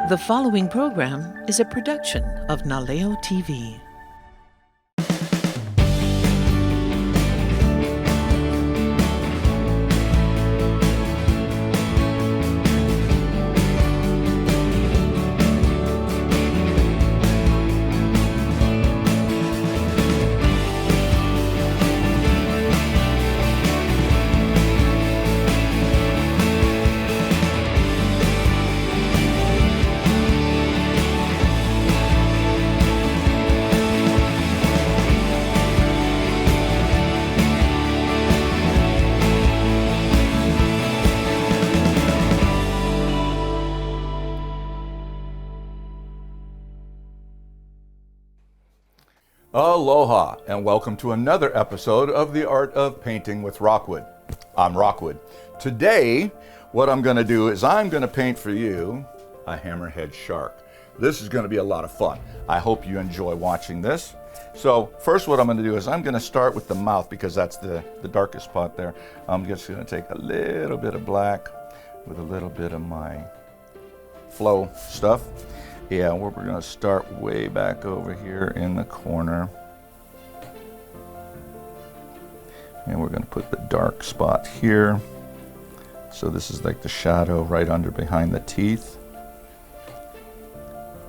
The following program is a production of Naleo TV. Aloha, and welcome to another episode of The Art of Painting with Rockwood. I'm Rockwood. Today, what I'm going to do is I'm going to paint for you a hammerhead shark. This is going to be a lot of fun. I hope you enjoy watching this. So first what I'm going to do is I'm going to start with the mouth because that's the darkest spot there. I'm just going to take a little bit of black with a little bit of my flow stuff. Yeah, we're going to start way back over here in the corner. And we're going to put the dark spot here. So this is like the shadow right under behind the teeth.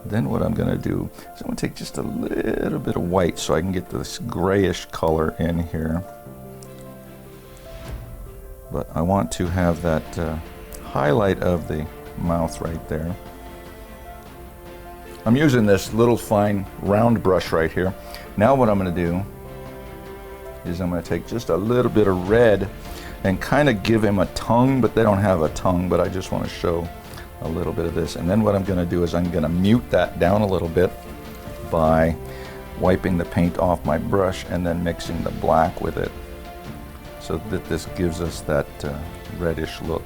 Then what I'm going to do is I'm going to take just a little bit of white so I can get this grayish color in here. But I want to have that highlight of the mouth right there. I'm using this little fine round brush right here. Now what I'm going to do is I'm going to take just a little bit of red and kind of give him a tongue, but they don't have a tongue, but I just want to show a little bit of this. And then what I'm going to do is I'm going to mute that down a little bit by wiping the paint off my brush and then mixing the black with it so that this gives us that reddish look.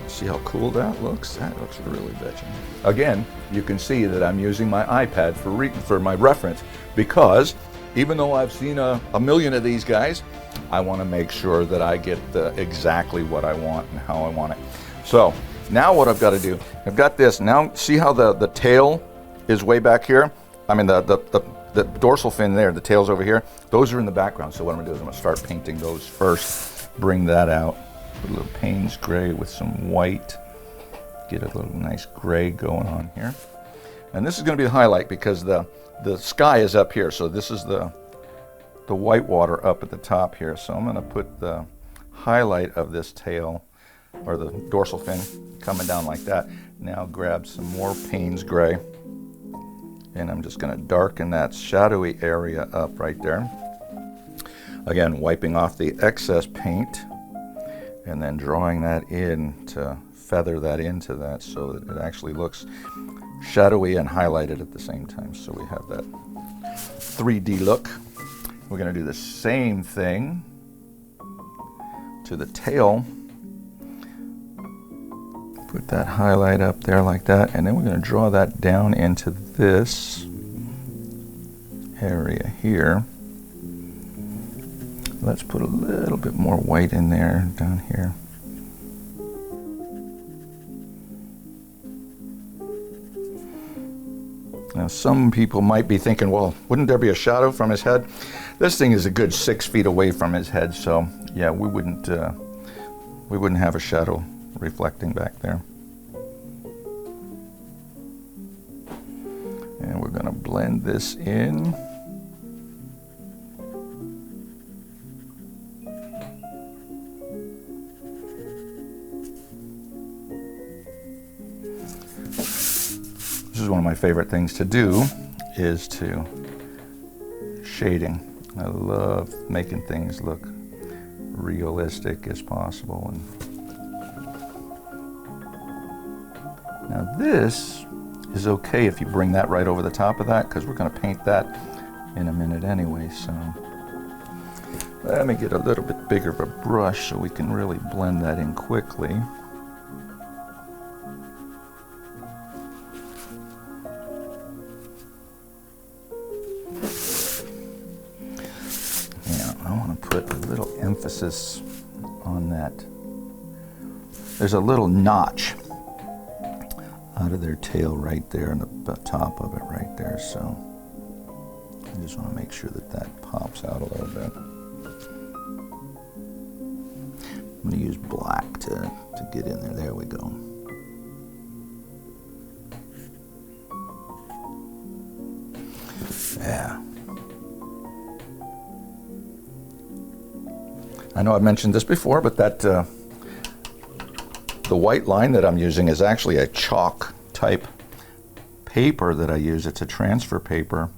See how cool that looks? That looks really bitchin'. Again, you can see that I'm using my iPad for my reference because even though I've seen a million of these guys, I want to make sure that I get exactly what I want and how I want it. So now what I've got to do, I've got this. Now see how the tail is way back here? I mean the dorsal fin there, the tail's over here. Those are in the background. So what I'm going to do is I'm going to start painting those first, bring that out. Put a little Payne's gray with some white. Get a little nice gray going on here. And this is going to be the highlight because the sky is up here. So this is the white water up at the top here. So I'm going to put the highlight of this tail or the dorsal fin coming down like that. Now grab some more Payne's gray. And I'm just going to darken that shadowy area up right there. Again, wiping off the excess paint. And then drawing that in to feather that into that so that it actually looks shadowy and highlighted at the same time. So we have that 3D look. We're going to do the same thing to the tail. Put that highlight up there like that. And then we're going to draw that down into this area here. Let's put a little bit more white in there, down here. Now some people might be thinking, well, wouldn't there be a shadow from his head? This thing is a good 6 feet away from his head, so yeah, we wouldn't have a shadow reflecting back there. And we're gonna blend this in. This is one of my favorite things to do is to shading. I love making things look realistic as possible. And now this is okay if you bring that right over the top of that because we're going to paint that in a minute anyway. So let me get a little bit bigger of a brush so we can really blend that in quickly. I want to put a little emphasis on that there's a little notch out of their tail right there on the top of it right there. So I just want to make sure that that pops out a little bit. I'm going to use black to get in there. There we go. Yeah. I know I've mentioned this before, but that the white line that I'm using is actually a chalk type paper that I use. It's a transfer paper.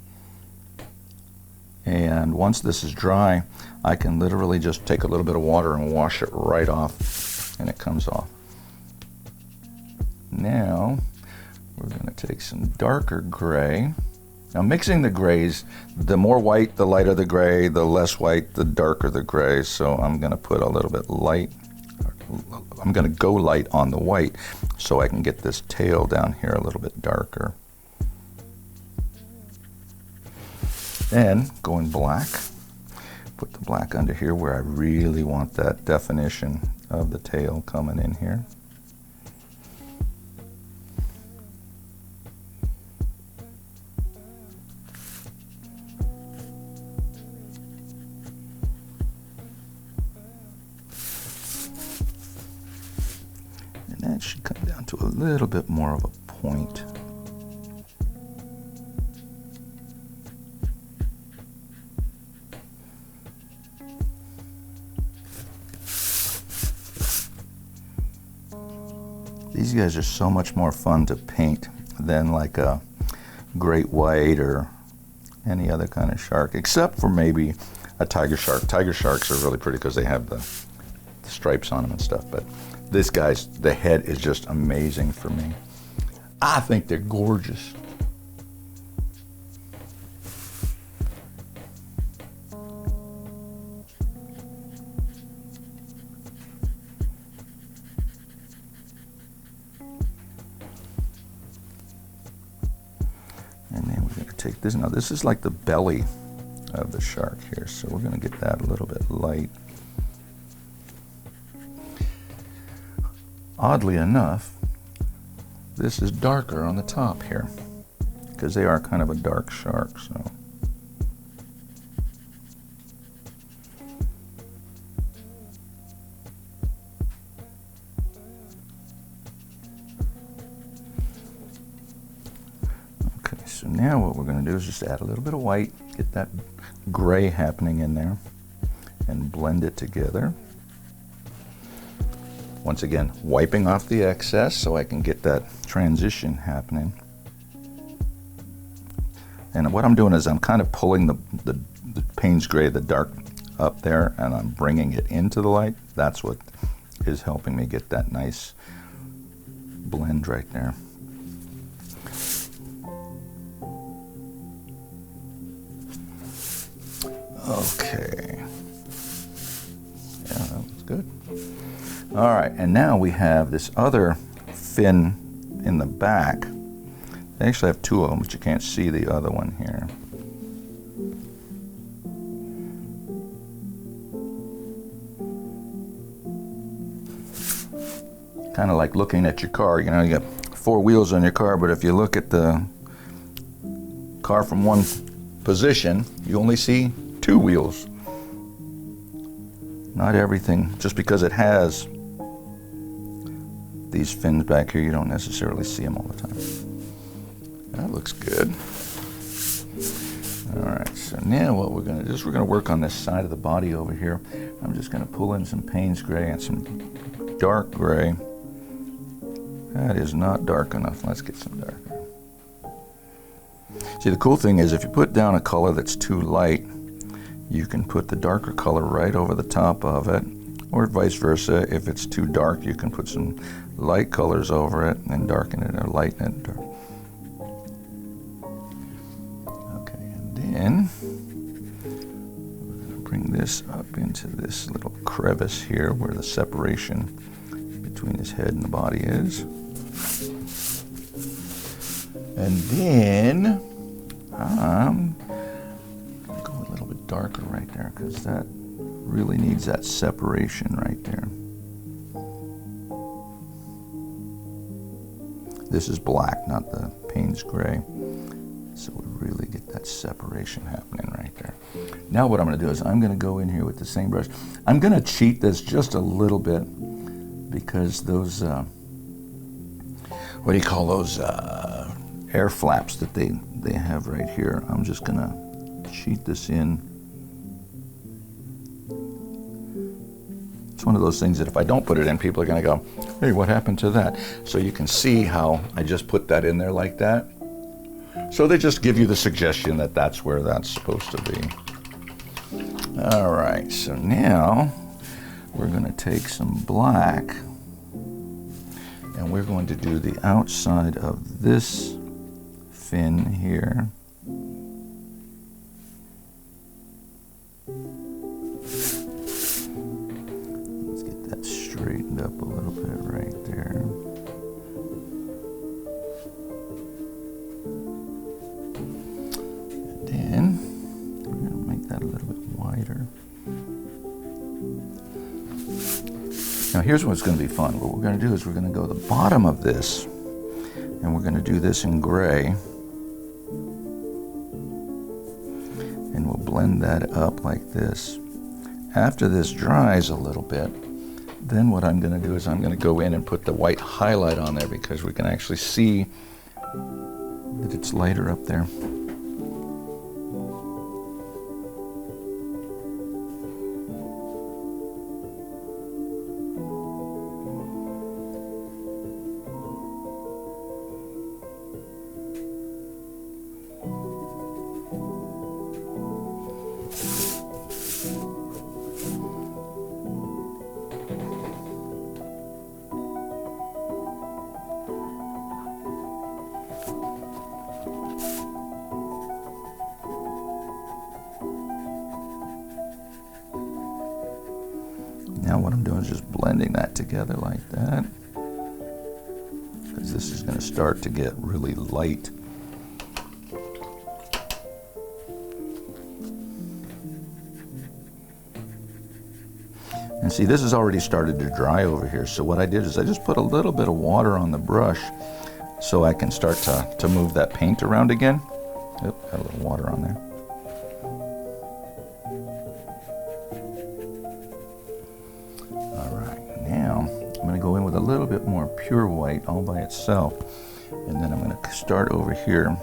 And once this is dry, I can literally just take a little bit of water and wash it right off, and it comes off. Now, we're going to take some darker gray. Now, mixing the grays, the more white, the lighter the gray, the less white, the darker the gray. So I'm going to put a little bit light. I'm going to go light on the white so I can get this tail down here a little bit darker. Then, going black, put the black under here where I really want that definition of the tail coming in here. And that should come down to a little bit more of a point. These guys are so much more fun to paint than like a great white or any other kind of shark, except for maybe a tiger shark. Tiger sharks are really pretty because they have the stripes on them and stuff, but this guy's, the head is just amazing for me. I think they're gorgeous. And then we're going to take this. Now this is like the belly of the shark here, so we're going to get that a little bit light. Oddly enough, this is darker on the top here because they are kind of a dark shark. So okay, so now what we're going to do is just add a little bit of white, get that gray happening in there, and blend it together. Once again, wiping off the excess so I can get that transition happening. And what I'm doing is I'm kind of pulling the Payne's Gray, the dark, up there, and I'm bringing it into the light. That's what is helping me get that nice blend right there. Okay. Yeah, that was good. All right, and now we have this other fin in the back. They actually have two of them, but you can't see the other one here. Kind of like looking at your car. You know, you got four wheels on your car, but if you look at the car from one position, you only see two wheels. Not everything, just because it has these fins back here, you don't necessarily see them all the time. That looks good. All right, so now what we're gonna do is we're gonna work on this side of the body over here. I'm just gonna pull in some Payne's Gray and some dark gray. That is not dark enough. Let's get some darker. See, the cool thing is if you put down a color that's too light, you can put the darker color right over the top of it, or vice versa. If it's too dark, you can put some light colors over it and darken it or lighten it. Okay, and then we're going to bring this up into this little crevice here where the separation between his head and the body is. And then I'm going to go a little bit darker right there because that really needs that separation right there. This is black, not the Payne's gray. So we really get that separation happening right there. Now what I'm going to do is I'm going to go in here with the same brush. I'm going to cheat this just a little bit because those, what do you call those, air flaps that they have right here. I'm just going to cheat this in. It's one of those things that if I don't put it in, people are going to go, hey, what happened to that? So you can see how I just put that in there like that. So they just give you the suggestion that that's where that's supposed to be. All right, so now we're going to take some black and we're going to do the outside of this fin here. Let's get that straightened up a little bit right there. That a little bit wider. Now here's what's going to be fun. What we're going to do is we're going to go to the bottom of this and we're going to do this in gray and we'll blend that up like this. After this dries a little bit, then what I'm going to do is I'm going to go in and put the white highlight on there because we can actually see that it's lighter up there. Now what I'm doing is just blending that together like that, because this is going to start to get really light. And see, this has already started to dry over here, so what I did is I just put a little bit of water on the brush so I can start to move that paint around again. Oop, got a little water on there. I'm going to go in with a little bit more pure white all by itself, and then I'm going to start over here,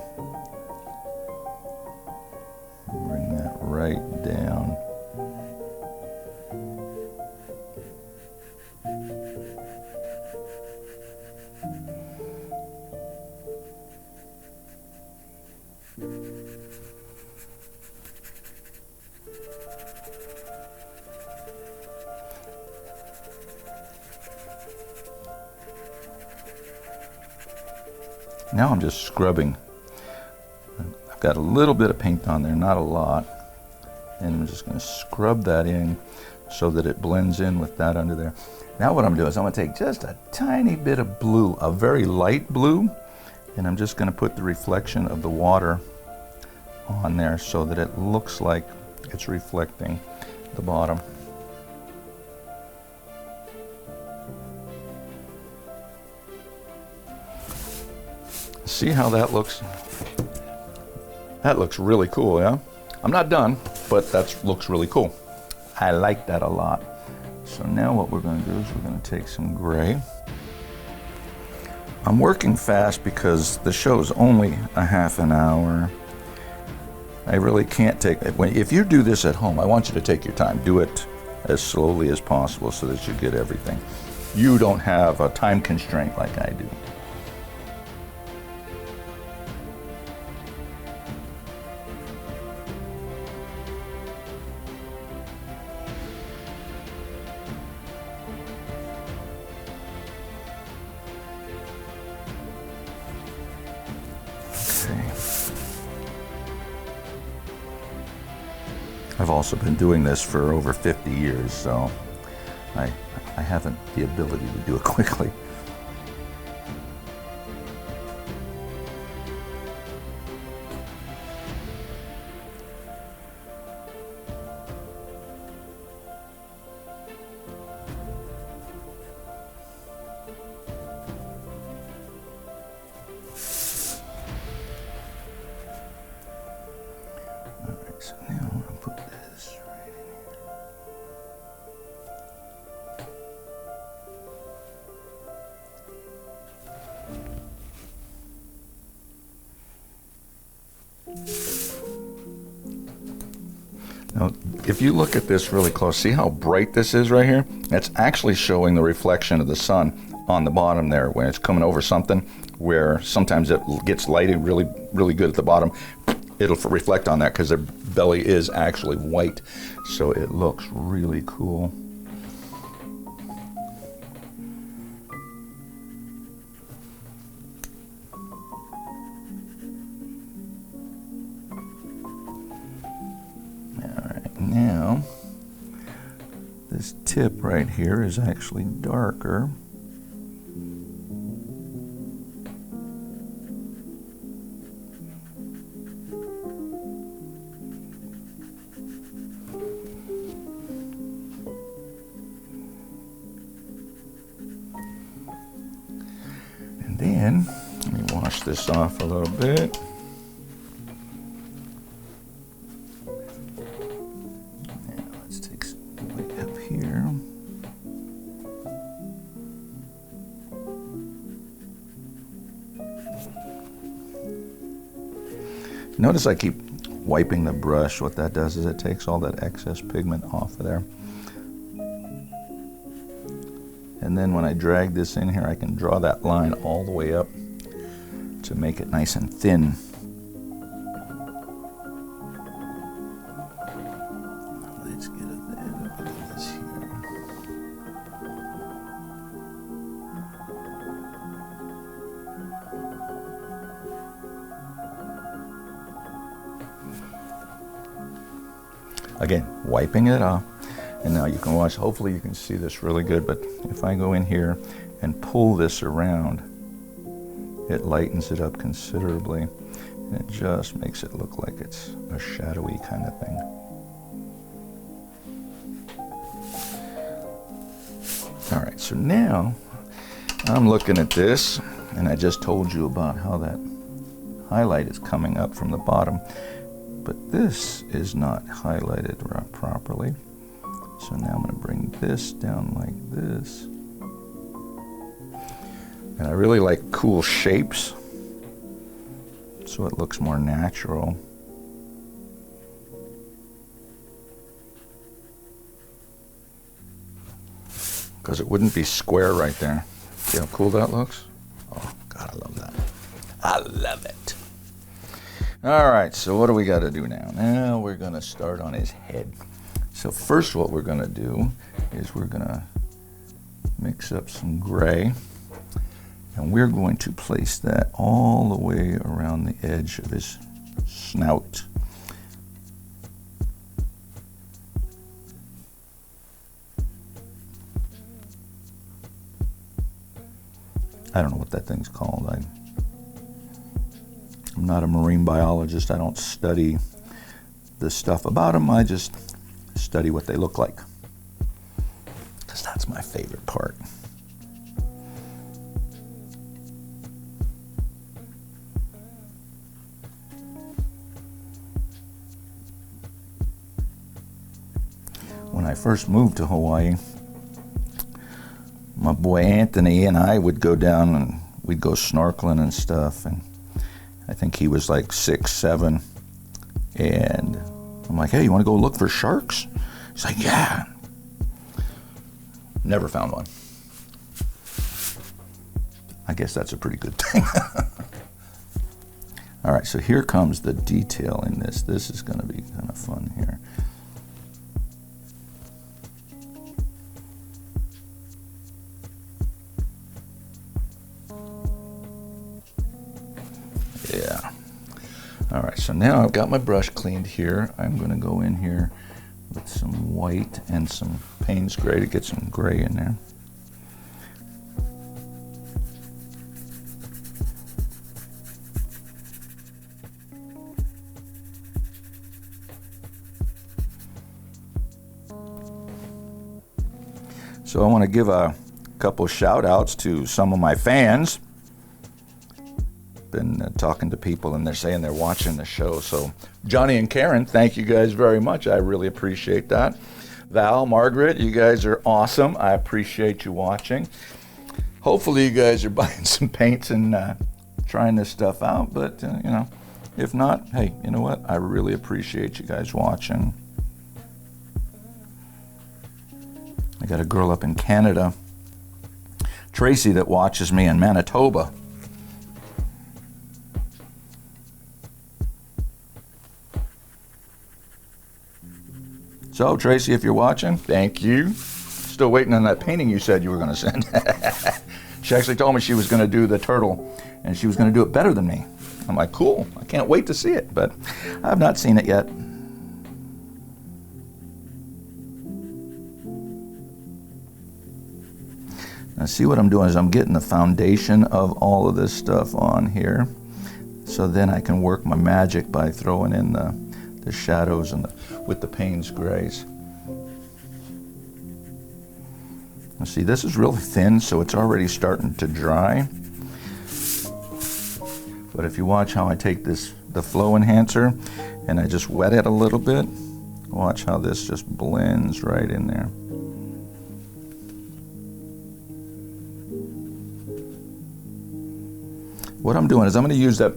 bring that right down. Now I'm just scrubbing. I've got a little bit of paint on there, not a lot. And I'm just going to scrub that in so that it blends in with that under there. Now what I'm doing is I'm going to take just a tiny bit of blue, a very light blue, and I'm just going to put the reflection of the water on there so that it looks like it's reflecting the bottom. See how that looks? That looks really cool, yeah? I'm not done, but that looks really cool. I like that a lot. So now what we're going to do is we're going to take some gray. I'm working fast because the show's only a half an hour. I really can't take it. If you do this at home, I want you to take your time. Do it as slowly as possible so that you get everything. You don't have a time constraint like I do. I've also been doing this for over 50 years, so I haven't the ability to do it quickly. Now, if you look at this really close, see how bright this is right here? That's actually showing the reflection of the sun on the bottom there when it's coming over something where sometimes it gets lighted really, really good at the bottom. It'll reflect on that because their belly is actually white. So it looks really cool. Now, this tip right here is actually darker. And then, let me wash this off a little bit. Notice I keep wiping the brush. What that does is it takes all that excess pigment off of there. And then when I drag this in here, I can draw that line all the way up to make it nice and thin. Let's get a bit of this here. Again, wiping it off, and now you can watch. Hopefully you can see this really good, but if I go in here and pull this around, it lightens it up considerably, and it just makes it look like it's a shadowy kind of thing. All right, so now I'm looking at this, and I just told you about how that highlight is coming up from the bottom. But this is not highlighted properly. So now I'm going to bring this down like this. And I really like cool shapes, so it looks more natural. Because it wouldn't be square right there. See how cool that looks? Oh, God, I love that. I love it. All right, so what do we got to do now? Now we're going to start on his head. So first what we're going to do is we're going to mix up some gray, and we're going to place that all the way around the edge of his snout. I don't know what that thing's called. I'm not a marine biologist. I don't study the stuff about them. I just study what they look like, because that's my favorite part. When I first moved to Hawaii, my boy Anthony and I would go down and we'd go snorkeling and stuff, and I think he was like 6, 7, and I'm like, hey, you want to go look for sharks? He's like, yeah. Never found one. I guess that's a pretty good thing. All right, so here comes the detail in this. This is going to be kind of fun here. Yeah. All right, so now I've got my brush cleaned here. I'm going to go in here with some white and some Payne's gray to get some gray in there. So I want to give a couple shout outs to some of my fans. Been talking to people and they're saying they're watching the show. So Johnny and Karen, thank you guys very much. I really appreciate that. Val, Margaret, you guys are awesome. I appreciate you watching. Hopefully you guys are buying some paints and trying this stuff out. But, you know, if not, hey, you know what? I really appreciate you guys watching. I got a girl up in Canada, Tracy, that watches me in Manitoba. So, Tracy, if you're watching, thank you. Still waiting on that painting you said you were going to send. She actually told me she was going to do the turtle, and she was going to do it better than me. I'm like, cool, I can't wait to see it, but I've not seen it yet. Now, see what I'm doing is I'm getting the foundation of all of this stuff on here, so then I can work my magic by throwing in the shadows and with the Payne's grays. Now, see, this is really thin, so it's already starting to dry. But if you watch how I take the flow enhancer, and I just wet it a little bit, watch how this just blends right in there. What I'm doing is I'm going to use that,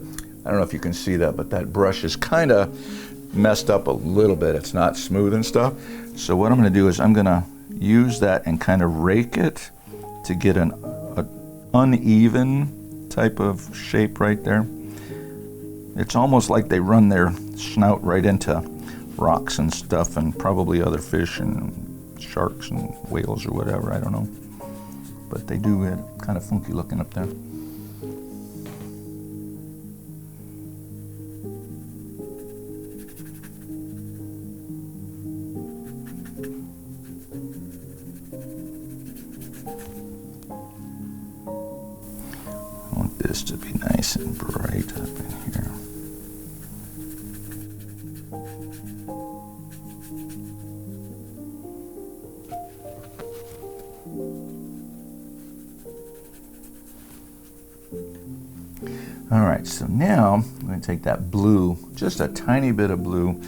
I don't know if you can see that, but that brush is kind of messed up a little bit. It's not smooth and stuff. So what I'm going to do is I'm going to use that and kind of rake it to get an uneven type of shape right there. It's almost like they run their snout right into rocks and stuff, and probably other fish and sharks and whales or whatever, I don't know. But they do get kind of funky looking up there. I want this to be nice and bright up in here. All right, so now I'm going to take that blue, just a tiny bit of blue,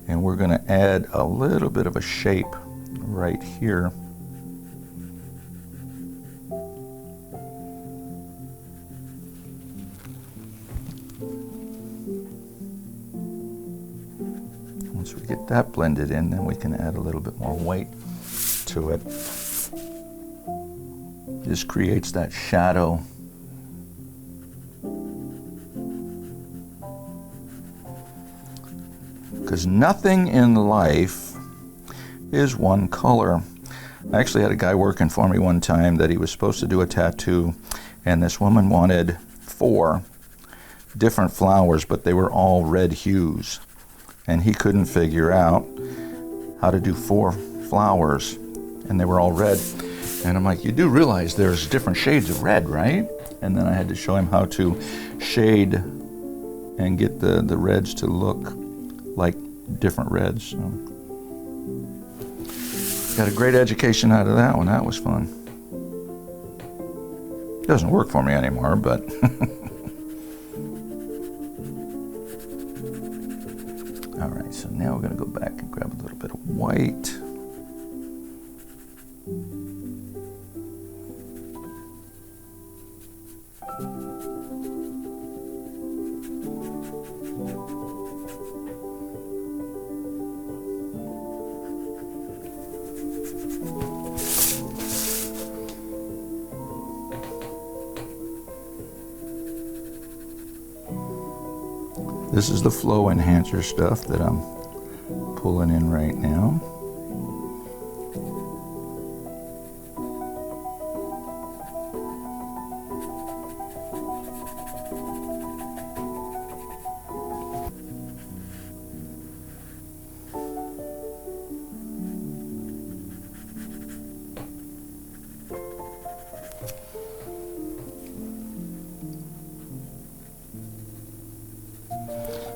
and we're going to add a little bit of a shape right here. Once we get that blended in, then we can add a little bit more white to it. This creates that shadow. Because nothing in life is one color. I actually had a guy working for me one time that he was supposed to do a tattoo, and this woman wanted 4 different flowers, but they were all red hues. And he couldn't figure out how to do 4 flowers, and they were all red. And I'm like, you do realize there's different shades of red, right? And then I had to show him how to shade and get the reds to look like different reds. So got a great education out of that one. That was fun. Doesn't work for me anymore, but all right, so now we're going to go back and grab a little bit of white. This is the flow enhancer stuff that I'm pulling in right now.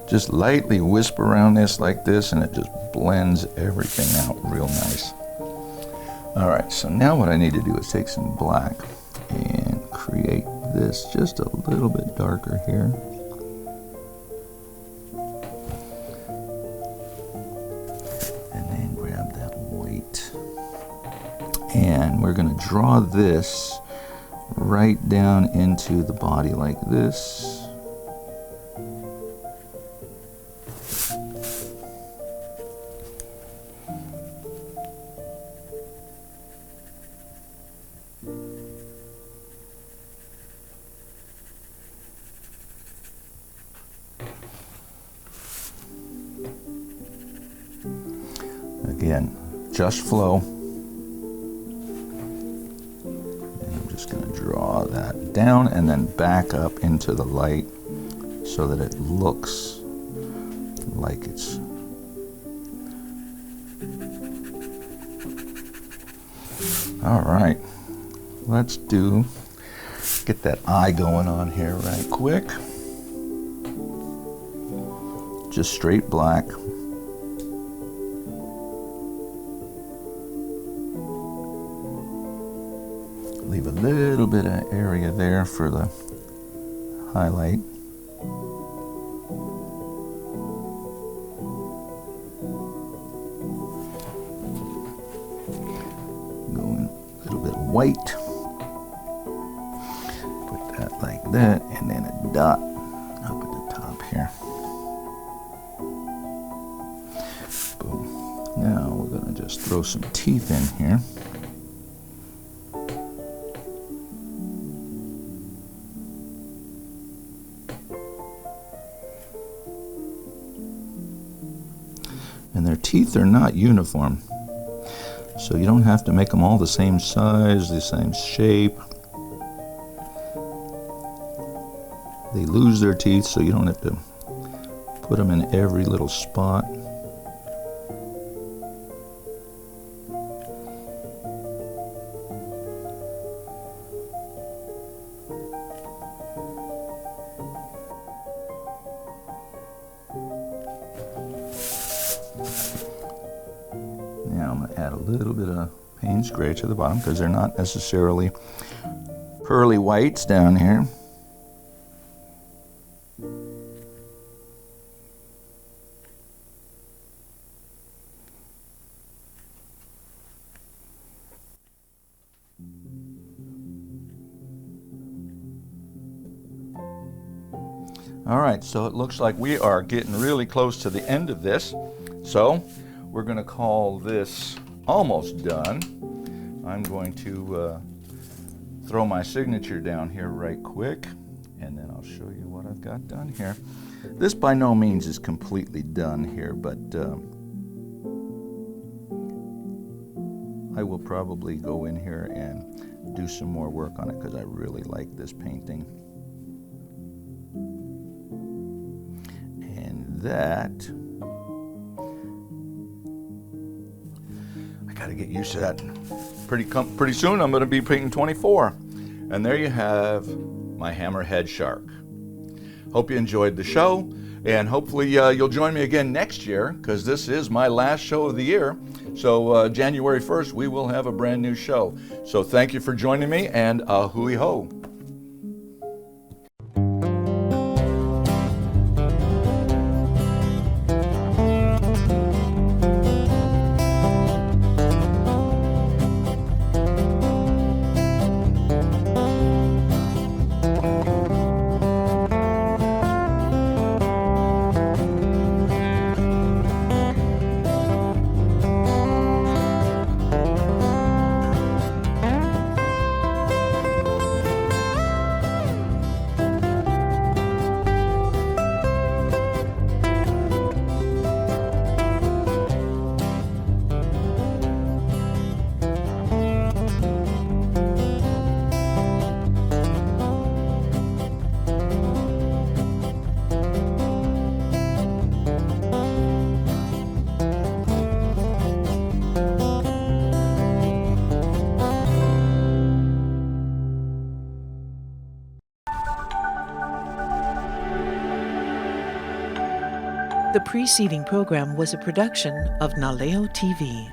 Just lightly wisp around this like this, and it just blends everything out real nice. All right, so now what I need to do is take some black and create this just a little bit darker here. And then grab that white. And we're gonna draw this right down into the body like this. Again, just flow. And I'm just going to draw that down and then back up into the light so that it looks like it's all right. Let's get that eye going on here right quick. Just straight black. Leave a little bit of area there for the highlight. Going a little bit white. Put that like that, and then a dot up at the top here. Boom. Now we're going to just throw some teeth in here. And their teeth are not uniform, so you don't have to make them all the same size, the same shape. They lose their teeth, so you don't have to put them in every little spot. Now I'm going to add a little bit of Payne's Gray to the bottom because they're not necessarily pearly whites down here. All right, so it looks like we are getting really close to the end of this. So we're going to call this almost done. I'm going to throw my signature down here right quick, and then I'll show you what I've got done here. This by no means is completely done here, but I will probably go in here and do some more work on it because I really like this painting. And that, I got to get used to that. Pretty soon I'm going to be painting 24. And there you have my Hammerhead shark. Hope you enjoyed the show, and hopefully you'll join me again next year, because this is my last show of the year. So January 1st, we will have a brand new show. So thank you for joining me, and hui ho. The preceding program was a production of Naleo TV.